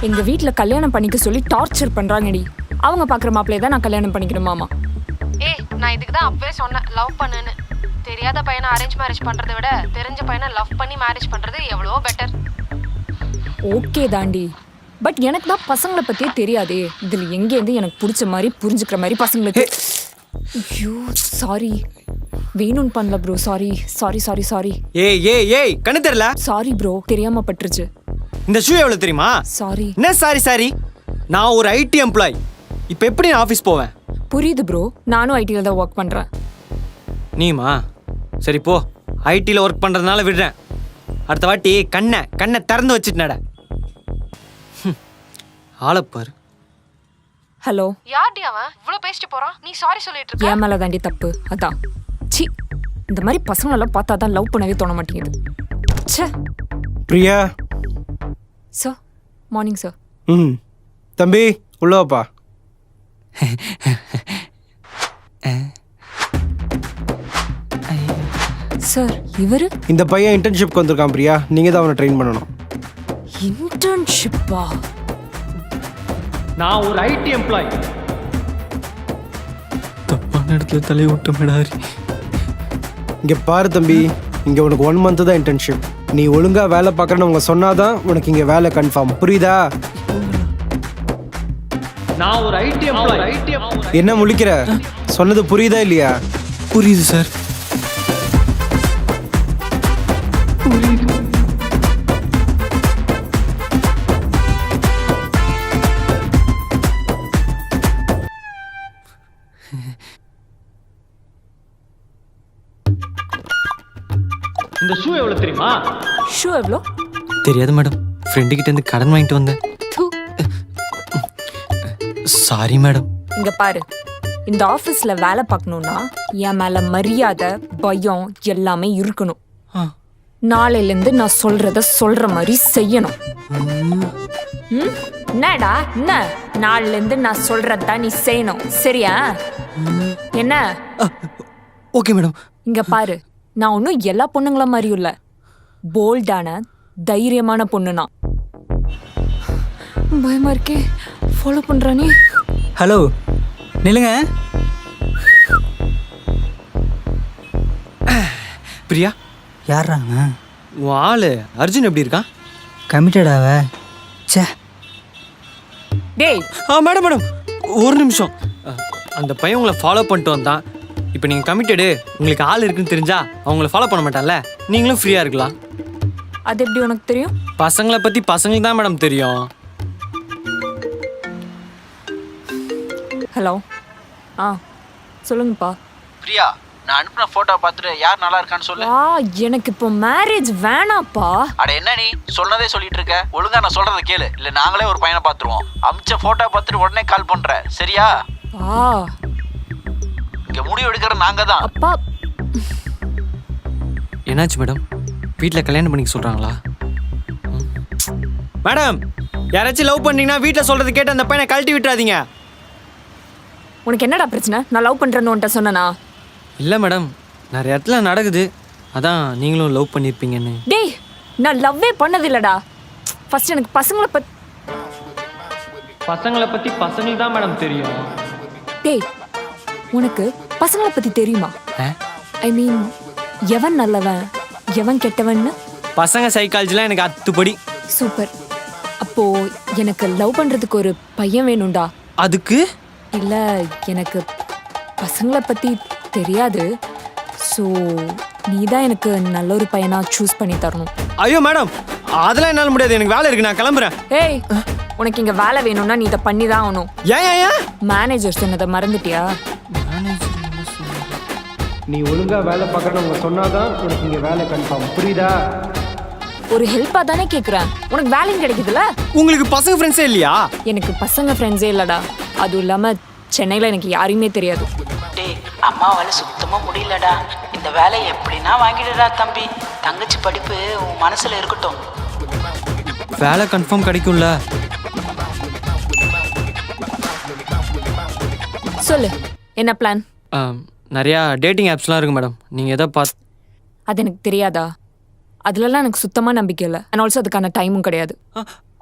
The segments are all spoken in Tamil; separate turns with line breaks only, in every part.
எங்க வீட்ல கல்யாணம் பண்ணிக்க சொல்லி டார்ச்சர் பண்றாங்கடி. அவங்க பாக்குற மாப்பிள்ளைய தான் நான் கல்யாணம் பண்ணிக்கணுமாமா.
நான் இதுக்கு தான் அப்பவே சொன்னேன் லவ் பண்ணுன்னு. தெரியாத பையனை அரேஞ்ச் மேரேஜ் பண்றதை விட தெரிஞ்ச பையனை லவ் பண்ணி மேரேஜ் பண்றது எவ்வளவோ பெட்டர்.
ஓகே தாண்டி, பட் எனக்கு தான் பசங்களை பத்தியே தெரியாதே. இதுல எங்கேருந்து எனக்கு பிடிச்ச மாதிரி புரிஞ்சுக்கிற மாதிரி பசங்களுக்கு. ஐயோ சாரி, வேணும்னு பண்ணல bro. Sorry sorry sorry sorry.
ஏய் கண்ணு தெரியல.
சாரி ப்ரோ, தெரியாம பட்டுருச்சு.
இந்த ஷூ எவ்வளவு தெரியுமா?
சாரி.
என்ன சாரி? நான் ஒரு ஐடி எம்ப்ளாய். இப்போ எப்படி நான் ஆஃபீஸ் போவேன்?
புரியுது ப்ரோ, நானும் ஐடியில் தான் ஒர்க் பண்றேன். நீமா
சரி போ, ஐடியில் ஒர்க் பண்ணுறதுனால விடுறேன். அடுத்த வாட்டி கண்ணை திறந்து வச்சுட்டு நட. ஆளப்பாரு.
ஹலோ,
யார்டி அவன் இவ்வளோ பேசிட்டு போறான்? நீ சாரி சொல்லிட்டு இருக்க.
ஏன் மேல தாண்டி தப்பு. அதான் சி, இந்த மாதிரி பசங்களெல்லாம் பார்த்தா தான் லவ் பண்ணவே தோண மாட்டேங்குது. ச்சே.
Priya
sir, morning sir.
தம்பி உள்ள வாப்பா.
சார், இவரு
இந்த பையன் இன்டர்ன்ஷிப்க்கு வந்திருக்கான் பிரியா. நீங்க தான் அவனை ட்ரெயின் பண்ணணும்.
இன்டர்ன்ஷிப்பா?
நான் ஒரு ஐடி எம்ப்ளாய். தப்பான இடத்துல தலையை விட்ட மேடாரி.
இங்க பாரு தம்பி, இங்க உனக்கு 1 month தான் இன்டர்ன்ஷிப். நீ ஒழுங்கா வேலை பார்க்கறன்னு அவங்க சொன்னாதான் உனக்கு இங்க வேலை கன்ஃபார்ம். புரியுதா?
நான் ஒரு ஐடி எம்ப்ளாய்.
என்ன முழிக்கிற? சொன்னது புரியுதா இல்லையா?
புரியுது சார். இந்த ஷூ எவ்வளவு தெரியுமா?
ஷூ எவ்வளோ?
தெரியாது மேடம், ஃப்ரெண்டு கிட்ட இருந்து கடன் வாங்கிட்டு வந்தேன். Sorry madam.
இங்க பாரு, இந்த ஆபீஸ்ல வேலை பார்க்கணும்னா என் மேல மரியாதை, பயம் எல்லாமே இருக்கணும். நாளையில இருந்து நான் சொல்ற மாதிரி செய்யணும். என்னடா என்ன? நாளையில இருந்து நான் சொல்றதா நீ செய்யணும், சரியா? என்ன?
Okay madam.
இங்க பாரு, நான் ஒன்னும் எல்லா பொண்ணுங்கள மாதிரியும் இல்ல. போல்டான தைரியமான பொண்ணுனா. பயமா இருக்கே, ஃபாலோ பண்றானே.
ஹலோ நில்லுங்க.
பிரியா
யாராங்க?
உன் ஆளு அர்ஜுன் எப்படி இருக்கான்?
கமிட்டடாவ? சே.
டேய்.
மேடம் ஒரு நிமிஷம். அந்த பையன் உங்களை ஃபாலோ பண்ணிட்டு வந்தான். இப்போ நீங்கள் கமிட்டடு, உங்களுக்கு ஆள் இருக்குன்னு தெரிஞ்சா அவங்கள ஃபாலோ பண்ண மாட்டான்ல, நீங்களும் ஃப்ரீயாக இருக்கலாம்.
அது எப்படி உனக்கு தெரியும்?
பசங்களை பற்றி பசங்களுக்கு தான் மேடம் தெரியும்.
ஹலோ, சொல்லுங்கப்பா.
பிரியா, நான் அனுப்புன போட்டோ பார்த்துட்டு யார் நல்லா இருக்கான்னு சொல்லு.
எனக்கு இப்போ மேரேஜ் வேணாப்பா.
அட என்ன நீ சொன்னதே சொல்லிட்டு இருக்க? ஒழுங்கா நான் சொல்றதை கேளு, இல்ல நாங்களே ஒரு பையனை பார்த்துருவோம். அமிச்ச போட்டோ பார்த்துட்டு உடனே கால் பண்றேன், சரியா? இங்க முடிவு எடுக்கிற நாங்க தான்.
அப்பா.
என்னாச்சு மேடம், வீட்டில் கல்யாணம் பண்ணிக்க சொல்கிறாங்களா? மேடம், யாராச்சும் லவ் பண்ணீங்கன்னா வீட்டில் சொல்கிறது கேட்டு அந்த பையனை கழட்டி விட்டுறாதீங்க.
உனக்கு என்னடா பிரச்சனை? நான் லவ் பண்ணுறேன்னு உன்ட்ட சொன்னனா?
இல்லை மேடம், நிறைய இடத்துல நடக்குது, அதான் நீங்களும் லவ் பண்ணியிருப்பீங்கன்னு.
டேய், நான் லவ்வே பண்ணதில்லடா. ஃபர்ஸ்ட் எனக்கு பசங்களை
பற்றி பசங்களுக்கு தான் மேடம் தெரியும்.
டேய், உனக்கு பசங்களை பற்றி தெரியுமா? ஐ மீன், எவன் நல்லவன் எவன் கெட்டவன்னு?
பசங்க சைக்காலஜிலாம் எனக்கு அத்துப்படி.
சூப்பர். அப்போ எனக்கு லவ் பண்ணுறதுக்கு ஒரு பையன் வேணும்டா.
அதுக்கு?
இல்லை, எனக்கு பசங்களை பற்றி தெரியாது. ஸோ நீ தான் எனக்கு நல்ல ஒரு பையனாக சூஸ் பண்ணி தரணும்.
ஐயோ மேடம், அதெல்லாம் என்னால் முடியாது, எனக்கு வேலை இருக்கு, நான் கிளம்புறேன்.
ஏய், உனக்கு இங்கே வேலை வேணும்னா நீ இதை பண்ணி தான் ஆகணும்.
ஏன்
மேனேஜர் சொன்னதை மறந்துட்டியா?
நீ ஒழுங்கா வேலை பார்க்கறன்னு அவங்க சொன்னாதான் உனக்கு இங்க வேலை கன்ஃபார்ம். புரியுதா?
ஒரு ஹெல்ப்பாக தானே கேட்குறேன். உனக்கு வேலையும் கிடைக்குதுல்ல?
உங்களுக்கு பசங்க ஃப்ரெண்ட்ஸே இல்லையா?
எனக்கு பசங்க ஃப்ரெண்ட்ஸே இல்லைடா. அதுவும் இல்லாமல் சென்னையில் எனக்கு யாரையுமே தெரியாது.
டேய், அம்மாவால சுத்தமா முடியலடா. இந்த வேலையை எப்படின்னா வாங்கிடுடா தம்பி. தங்கச்சி படிப்பு உன் மனசுல இருக்கட்டும்.
வேலை கன்ஃபார்ம் கிடைக்கும்ல?
சொல்லு, என்ன பிளான்?
நிறையா டேட்டிங் ஆப்ஸ்லாம் இருக்குது மேடம், நீங்கள் எதை பார்த்து?
அது எனக்கு தெரியாதா? அதுலலாம் எனக்கு சுத்தமாக நம்பிக்கை இல்லை. அண்ட் ஆல்சோ அதுக்கான டைமும் கிடையாது.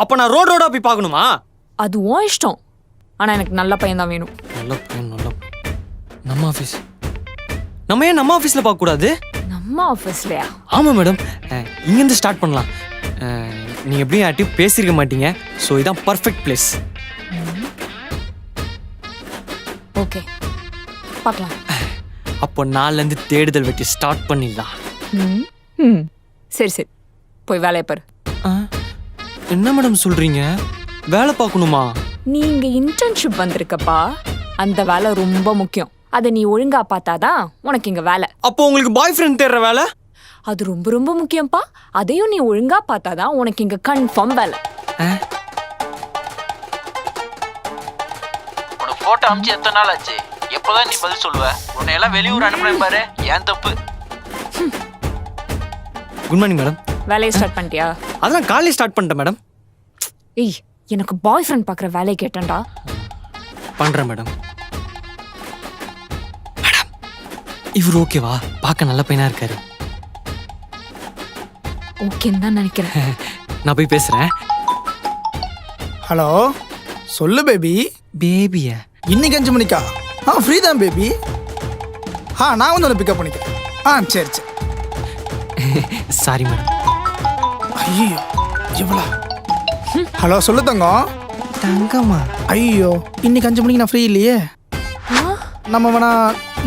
அப்போ நான் ரோடா போய் பார்க்கணுமா?
அது உன் இஷ்டம். ஆனா எனக்கு நல்ல பையன் தான் வேணும்.
நல்ல பையன். நம்ம ஆஃபீஸ் நம்ம ஏன் நம்ம ஆஃபீஸில் பார்க்கக்கூடாது?
நம்ம ஆஃபீஸ்லயா?
ஆமாம் மேடம், இங்கேருந்து ஸ்டார்ட் பண்ணலாம். நீங்கள் எப்படியும் யார்ட்டையும் பேசியிருக்க மாட்டீங்க, ஸோ இதான் பர்ஃபெக்ட் பிளேஸ்.
ஓகே, பார்க்கலாம்.
அப்போ நாள்லேருந்து தேடுதல் வெட்டி ஸ்டார்ட் பண்ணிடலாம்.
சரி சரி, போய் வேலையை பாரு.
என்ன மேடம் சொல்கிறீங்க? வேலை பார்க்கணுமா?
நீ இங்க இன்டர்ன்ஷிப் வந்திருக்கப்பா, அந்த வேலை ரொம்ப முக்கியம். அதை நீ ஒழுங்கா பார்த்தாதான் உனக்கு இங்க வேலை.
அப்போ உங்களுக்கு பாய் ஃப்ரெண்ட் தேடுற வேலை?
அது ரொம்ப ரொம்ப முக்கியம்ப்பா. அதையும் நீ ஒழுங்கா பார்த்தாதான் உனக்கு இங்க கன்ஃபார்ம் வேலை.
உனக்கு ஃபோட்டோ அனுப்பிச்சு எத்தனை நாள் ஆச்சு? எப்போதான் நீ பதில் சொல்லுவ? உன்னை எல்லாம் வெளியூர் அனுப்புறேன் பாரு, ஏன் தப்பு?
Good morning madam.
வேலையை ஸ்டார்ட் பண்ணிட்டியா?
அதெல்லாம் காலையில் ஸ்டார்ட் பண்ணிட்டேன் மேடம்.
ஏய், எனக்கு பாய் ஃப்ரெண்ட் பார்க்குற வேலையை கேட்டேன்டா.
பண்ணுறேன் மேடம். மேடம், இவர் ஓகேவா? பார்க்க நல்ல பையனா இருக்காரு.
ஓகேன்னு தான் நினைக்கிறேன்.
நான் போய் பேசுகிறேன்.
ஹலோ, சொல்லு பேபி.
பேபியா?
இன்னைக்கு 5 மணிக்கா? ஃப்ரீ தான் பேபி. நான் வந்து உன்னை பிக்கப் பண்ணிக்கிறேன். சரி சரி.
Sorry madam.
ஐயோ இவ்வளோ. ஹலோ, சொல்லு தங்கம்.
தங்கம்மா?
ஐயோ, இன்னைக்கு 5 மணிக்கு நான் ஃப்ரீ இல்லையே. நம்ம வேணா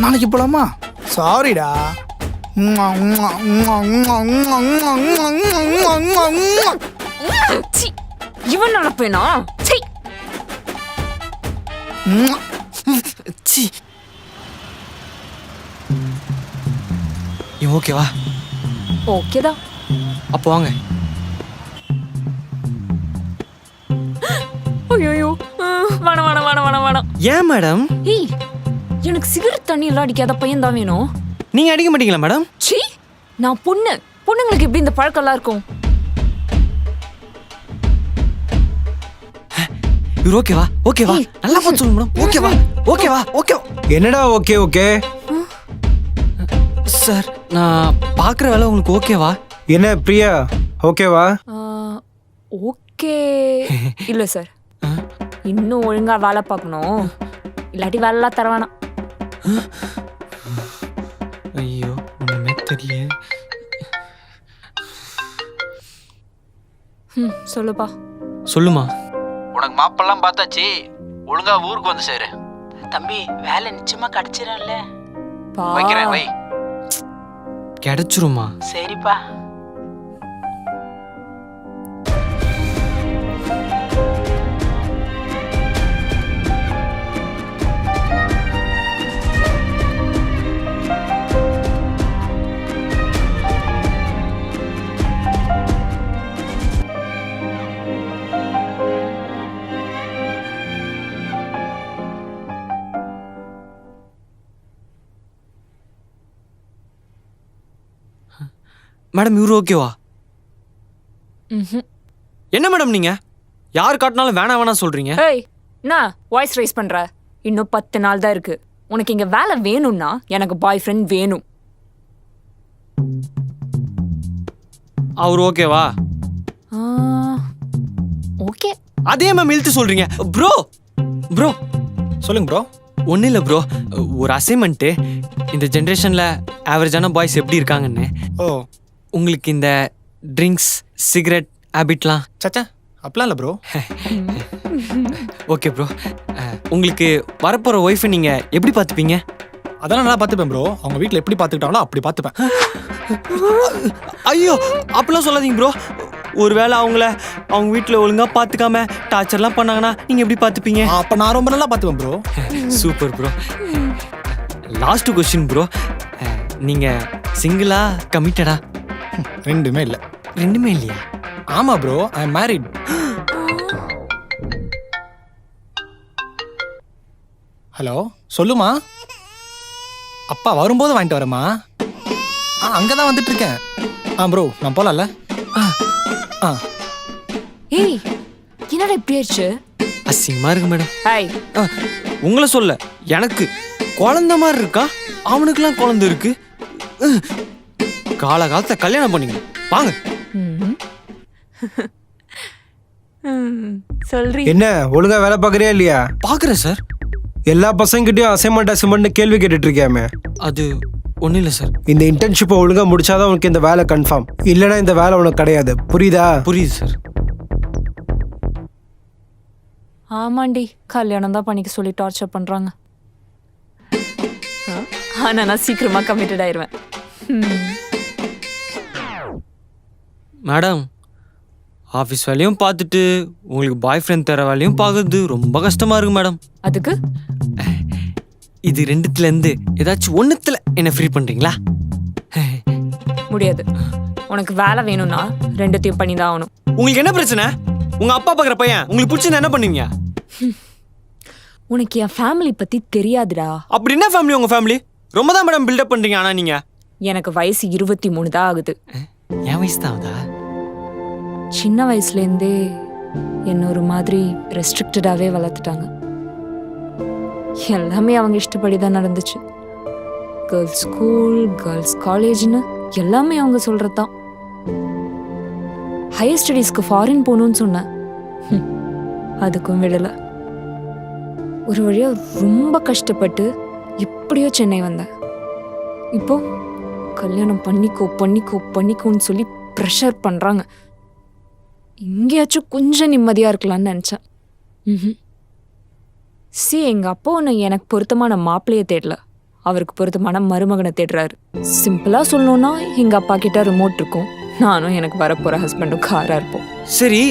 நாளைக்கு போலாமா? சாரிடா.
சீ, இவன் நினைப்பேனா? சீ.
சி, இவன் ஓகேவா?
ஓகேதான்.
அப்போ வாங்க.
ஐயோ, வேணாம் வேணாம் வேணாம் வேணாம் வேணாம்.
ஏன் மேடம்?
ஏய், எனக்கு சிகரெட் தண்ணி எல்லாம் அடிக்காத பையன் தான் வேணும்.
நீங்கள் அடிக்க மாட்டீங்களா மேடம்?
சீ, நான் பொண்ணுங்களுக்கு எப்படி இந்த பழக்கம்லாம் இருக்கும்?
இவர் ஓகேவா? ஓகேவா? நல்லா பார்த்து சொல்லுங்க மேடம். ஓகேவா? ஓகேவா? ஓகேவா?
என்னடா ஓகே ஓகே?
சார், நான் பார்க்குற வேலை உங்களுக்கு ஓகேவா?
என்ன பிரியா ஓகேவா?
ஓகே இல்ல சார், இன்னும் ஒழுங்கா வேலை பார்க்கணும். இல்லாட்டி வேலைலாம் தர வேணாம்.
ஐயோ, ஒன்றுமே தெரியல.
சொல்லுப்பா.
சொல்லுமா.
உனக்கு மாப்பெல்லாம் பார்த்தாச்சு, ஒழுங்கா ஊருக்கு வந்து சேரு.
தம்பி, வேலை நிச்சயமா கிடைச்சிடும்ல?
பா,
வைக்கிறேன், வை.
கிடைச்சிருமா?
சரிப்பா.
மேடம், இவரு ஓகேவா?
ம்ஹும்.
என்ன மேடம் நீங்க யார் காட்டினாலும் வேணாம் வேணாம் சொல்றீங்க?
ஏய், நான் வாய்ஸ் ரைஸ் பண்ற. இன்னும் 10 நாள் தான் இருக்கு. உனக்கு இங்க வேலை வேணும்னா எனக்கு பாய் ஃப்ரெண்ட் வேணும்.
அவர் ஓகேவா?
ஓகே.
அதே மேம் இழுத்து சொல்றீங்க. ப்ரோ ப்ரோ
சொல்லுங்க ப்ரோ.
ஒன்றும் இல்லை ப்ரோ, ஒரு அசைன்மெண்ட்டு. இந்த ஜென்ரேஷனில் ஆவரேஜான பாய்ஸ் எப்படி இருக்காங்கன்னு.
ஓ,
உங்களுக்கு இந்த ட்ரிங்க்ஸ் சிகரெட் ஹேபிட்லாம்?
சச்சா அப்படிலாம் இல்லை ப்ரோ.
Okay bro. உங்களுக்கு வரப்போகிற ஒய்ஃபை நீங்கள் எப்படி பார்த்துப்பீங்க?
அதெல்லாம் நல்லா பார்த்துப்பேன் ப்ரோ. அவங்க வீட்டில் எப்படி பார்த்துக்கிட்டாங்களோ அப்படி பார்த்துப்பேன்.
ஐயோ, அப்படிலாம் சொல்லாதீங்க ப்ரோ. ஒருவேளை அவங்க வீட்டில் ஒழுங்காக பார்த்துக்காம டார்ச்சர்லாம் பண்ணாங்கன்னா நீங்கள் எப்படி பார்த்துப்பீங்க?
அப்போ நான் ரொம்ப நல்லா பார்த்துப்பேன் bro.
Super bro. Last question bro, நீங்கள் சிங்கிளா கமிட்டடா?
ரெண்டுமே இல்லை.
ரெண்டுமே இல்லையா?
ஆமாம் bro, I am married. Hello, சொல்லுமா. அப்பா வரும்போது வாங்கிட்டு வரேம்மா. அங்கே தான் வந்துட்டு இருக்கேன். ப்ரோ, நான் போகலாம்ல?
ஏய், என்னடா இப்படி ஆயிடுச்சு?
அசிங்கமாக இருக்கு மேடம்.
ஹாய்.
உங்களை சொல்ல, எனக்கு குழந்த மாதிரி இருக்கா. அவனுக்குலாம் குழந்தை இருக்கு. காலகாலத்தை கல்யாணம் பண்ணிங்க வாங்க.
சொல்றி.
என்ன ஒழுங்கா வேலை பார்க்குறியா இல்லையா?
பார்க்குறேன் சார்.
எல்லா பசங்கிட்டையும் அசைன்மெண்ட் கேள்வி கேட்டுட்டு இருக்கியாமே.
அது ஒன்றும் இல்லை சார்.
இந்த இன்டர்ன்ஷிப்பை ஒழுங்கா முடிச்சாதான் உனக்கு இந்த வேலை கன்ஃபார்ம். இல்லைன்னா இந்த வேலை உனக்கு கிடையாது. புரியுதா?
புரியுது சார்.
ஆமாண்டி, கல்யாணம் தான் பண்ணிக்க சொல்லி டார்ச்சர் பண்றாங்க. ஆனா நான் சீக்கிரமா கமிட்டட் ஆயிருவேன்.
மேடம், ஆஃபீஸ் வேலையும் பார்த்துட்டு உங்களுக்கு பாய் ஃப்ரெண்ட் தர வேலையும் பார்க்குறது ரொம்ப கஷ்டமாக இருக்கு மேடம்.
அதுக்கு
இது ரெண்டுத்துலேருந்து ஏதாச்சும் ஒன்றுத்தில் என்ன ஃப்ரீ பண்ணுறீங்களா?
முடியாது. உனக்கு வேலை வேணும்னா ரெண்டுத்தையும் பண்ணி தான் ஆகணும்.
உங்களுக்கு என்ன பிரச்சனை? உங்கள் அப்பா பார்க்குற பையன் உங்களுக்கு பிடிச்சது என்ன பண்ணுவீங்க?
உனக்கு என் ஃபேமிலி பத்தி தெரியாதுடா.
அப்படி என்ன ஃபேமிலி உங்கள் ஃபேமிலி? ரொம்ப தான் மேடம் பில்டப் பண்ணுறீங்க. ஆனால் நீங்கள்
எனக்கு வயசு 23 தான் ஆகுது.
என் வயசு தான் ஆகுதா?
சின்ன வயசுலேருந்தே என்ன ஒரு மாதிரி ரெஸ்ட்ரிக்டடாகவே வளர்த்துட்டாங்க. எல்லாமே அவங்க இஷ்டப்படி தான் நடந்துச்சு. கேர்ள்ஸ் ஸ்கூல், கேர்ள்ஸ் காலேஜ்னு எல்லாமே அவங்க சொல்கிறது தான். ஹையர் ஸ்டடீஸ்க்கு ஃபாரின் போகணுன்னு சொன்னேன். அதுக்கும் விடலை. ஒரு வழியாக ரொம்ப கஷ்டப்பட்டு எப்படியோ சென்னை வந்தேன். இப்போ கல்யாணம் பண்ணிக்கோன்னு சொல்லி ப்ரெஷர் பண்ணுறாங்க. எங்கேயாச்சும் கொஞ்சம் நிம்மதியாக இருக்கலாம்னு நினச்சேன். எங்கள் அப்பா ஒன்று எனக்கு பொருத்தமான மாப்பிள்ளையை தேடல, அவருக்கு பொருத்தமான மருமகனை தேடுறாரு. சிம்பிளாக சொல்லணுன்னா எங்கள் அப்பா கிட்ட ரிமோட் இருக்கும், நானும் எனக்கு வரப்போகிற ஹஸ்பண்டும் காராக இருப்போம்.
சரி,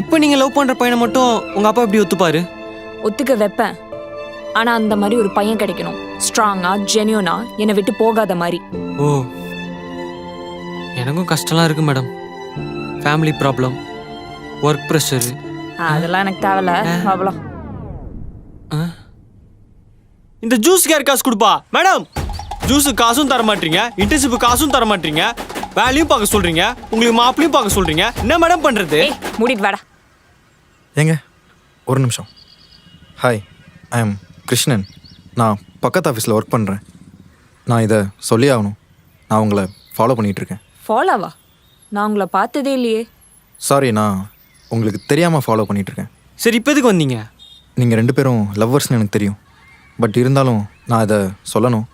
இப்போ நீங்கள் லவ் பண்ணுற பையனை மட்டும் உங்கள் அப்பா எப்படி ஒத்துப்பாரு?
ஒத்துக்க வைப்பேன். ஆனால் அந்த மாதிரி ஒரு பையன் கிடைக்கணும், ஸ்ட்ராங்காக ஜென்யூனாக என்னை விட்டு போகாத மாதிரி.
ஓ, எனக்கும் கஷ்டம்லாம் இருக்கு madam. Family problem, work pressure.
அதெல்லாம் எனக்கு தேவையில்ல. அவ்வளோ.
இந்த ஜூஸ்க்கு யார் காசு கொடுப்பா? மேடம், ஜூஸு காசும் தர மாட்டீங்க, இன்டர்ன்ஷிப்பு காசும் தர மாட்டீங்க, வேலையும் பார்க்க சொல்றீங்க, உங்களுக்கு மாப்பிளையும் பார்க்க சொல்றீங்க. என்ன மேடம் பண்றது?
மூடிட்டு வாடா.
ஏங்க ஒரு நிமிஷம். Hi, I am Krishnan. நான் பக்கத்து ஆஃபீஸில் ஒர்க் பண்ணுறேன். நான் இதை சொல்லி ஆகணும். நான் உங்களை ஃபாலோ பண்ணிகிட்ருக்கேன்.
ஃபாலோவா? நான் உங்களை பார்த்ததே இல்லையே.
சாரி, நான் உங்களுக்கு தெரியாமல் ஃபாலோ பண்ணிகிட்ருக்கேன்.
சரி, இப்போ எதுக்கு வந்தீங்க?
நீங்கள் 2 பேரும் லவ்வர்ஸ்னு எனக்கு தெரியும். பட் இருந்தாலும் நான் இதை சொல்லணும்.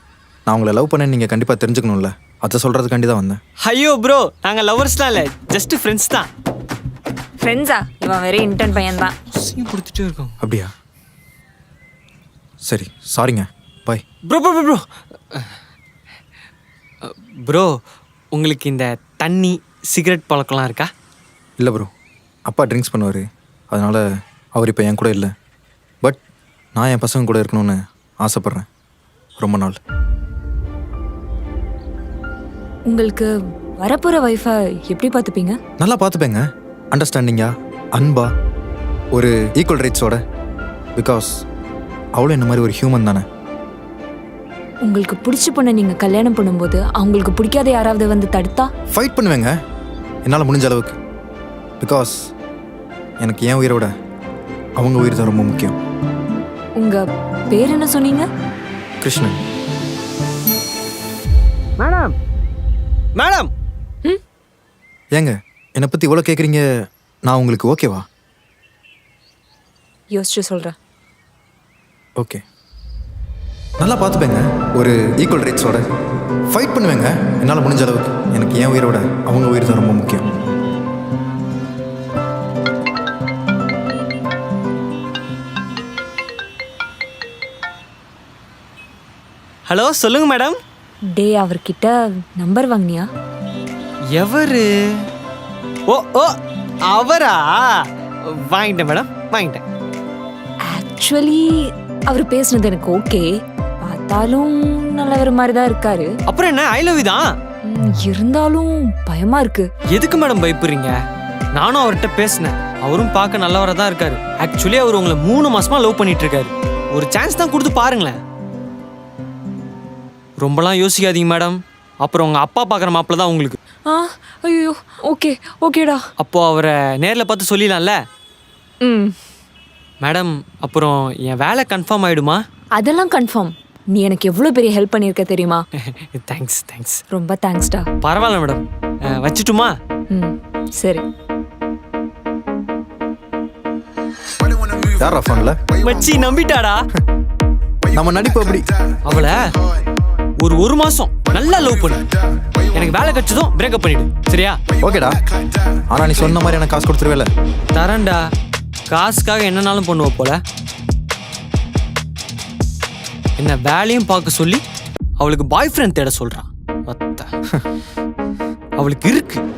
நான் உங்களை லவ் பண்ணேன்னு நீங்கள் கண்டிப்பாக தெரிஞ்சுக்கணும்ல, அதை சொல்கிறதுக்காண்டி தான் வந்தேன்.
ஐயோ ப்ரோ, நாங்கள் லவ்வர்ஸ்லாம் இல்லை, ஜஸ்ட் ஃப்ரெண்ட்ஸ் தான்.
ஃப்ரெண்ட்ஸா? இவன் வெறும் இன்டர்ன் பையன் தான்.
கொடுத்துட்டே இருக்கோம்.
அப்படியா? சரி, சாரிங்க, பாய்.
ப்ரோ ப்ரோ ப்ரோ ப்ரோ, உங்களுக்கு இந்த தண்ணி சிகரெட் பழக்கம்லாம் இருக்கா?
இல்லை ப்ரோ, அப்பா ட்ரிங்க்ஸ் பண்ணுவார், அதனால் அவர் இப்போ என் கூட இல்லை. பட் நான் என் பசங்க கூட இருக்கணும்னு ஆசைப்பட்றேன் ரொம்ப நாள்.
உங்களுக்கு வரப்போகிற ஒய்ஃபை எப்படி பார்த்துப்பீங்க?
நல்லா பார்த்துப்பேங்க. அண்டர்ஸ்டாண்டிங்கா, அன்பா, ஒரு ஈக்குவல் ரைட்ஸோட. பிகாஸ் அவ்வளோ என்ன மாதிரி ஒரு ஹியூமன் தானே.
உங்களுக்கு பிடிச்ச பொண்ணை நீங்கள் கல்யாணம் பண்ணும்போது அவங்களுக்கு பிடிக்காத யாராவது வந்து தடுத்தா?
ஃபைட் பண்ணுவேங்க என்னால் முடிஞ்ச அளவுக்கு. பிகாஸ் எனக்கு என் உயிரை விட அவங்க உயிர் தான் ரொம்ப முக்கியம்.
உங்கள் பேர் என்ன சொன்னீங்க?
கிருஷ்ணன்.
மேடம் மேடம்
ஏங்க என்னை பற்றி இவ்வளோ கேட்குறீங்க, நான் உங்களுக்கு ஓகேவா?
யோசிச்சு சொல்கிறேன்.
ஓகே, நல்லா பார்த்துப்பேங்க, ஒரு ஈக்குவல் ரைட்ஸோட. ஃபைட் பண்ணுவேங்க என்னால் முடிஞ்ச அளவுக்கு. எனக்கு என் உயிரை விட அவங்க உயிர் தான் ரொம்ப முக்கியம்.
ஹலோ, சொல்லுங்க மேடம்.
டே, அவர்கிட்ட நம்பர் வாங்கினியா?
எவரு? ஓ ஓ, அவரா? வாங்கிட்டேன் மேடம், வாங்கிட்டேன்.
ஆக்சுவலி அவர் பேசுனது எனக்கு ஓகே, பார்த்தாலும் நல்லவர் மாதிரி தான் இருக்காரு.
அப்புறம் என்ன, ஐ லவ் யூ தான்.
இருந்தாலும் பயமா இருக்கு.
எதுக்கு மேடம் பயப்படுறீங்க? நானும் அவர்கிட்ட பேசினேன், அவரும் பார்க்க நல்லவராக தான் இருக்காரு. ஆக்சுவலி அவர் உங்களை 3 மாசமா லவ் பண்ணிட்டு இருக்காரு. ஒரு சான்ஸ் தான் கொடுத்து பாருங்களேன். ரொம்பலாம் யோசிக்காதீங்க மேடம், அப்புறம் உங்கள் அப்பா பார்க்குற மாப்பிள்ள தான் உங்களுக்கு.
ஐயோ, ஓகே ஓகேடா.
அப்போ அவரை நேரில் பார்த்து சொல்லிடலாம்ல. மேடம், அப்புறம் என் வேலை கன்ஃபார்ம் ஆகிடுமா?
அதெல்லாம் கன்ஃபார்ம். நீ எனக்கு எவ்வளோ பெரிய ஹெல்ப் பண்ணியிருக்க தெரியுமா?
Thanks thanks.
ரொம்ப தேங்க்ஸ்டா.
பரவாயில்ல மேடம், வச்சுட்டுமா?
சரி.
யாரா ஃபோனில்?
மச்சி நம்பிட்டாடா.
நம்ம நடிப்பு அப்படி.
அவளை ஒரு மாசம் நல்லா லவ் பண்ணு. எனக்கு வேலை கிடைச்சதும் பிரேக்கப் பண்ணிடு, சரியா?
ஓகேடா. ஆனால் நீ சொன்ன மாதிரி எனக்கு காசு கொடுத்துருவேல?
தரேன்டா. காசுக்காக என்னன்னாலும் பண்ணுவ போல. என்ன வேலையும் பார்க்க சொல்லி அவளுக்கு பாய் ஃப்ரெண்ட் தேட சொல்றான். அவளுக்கு இருக்கு.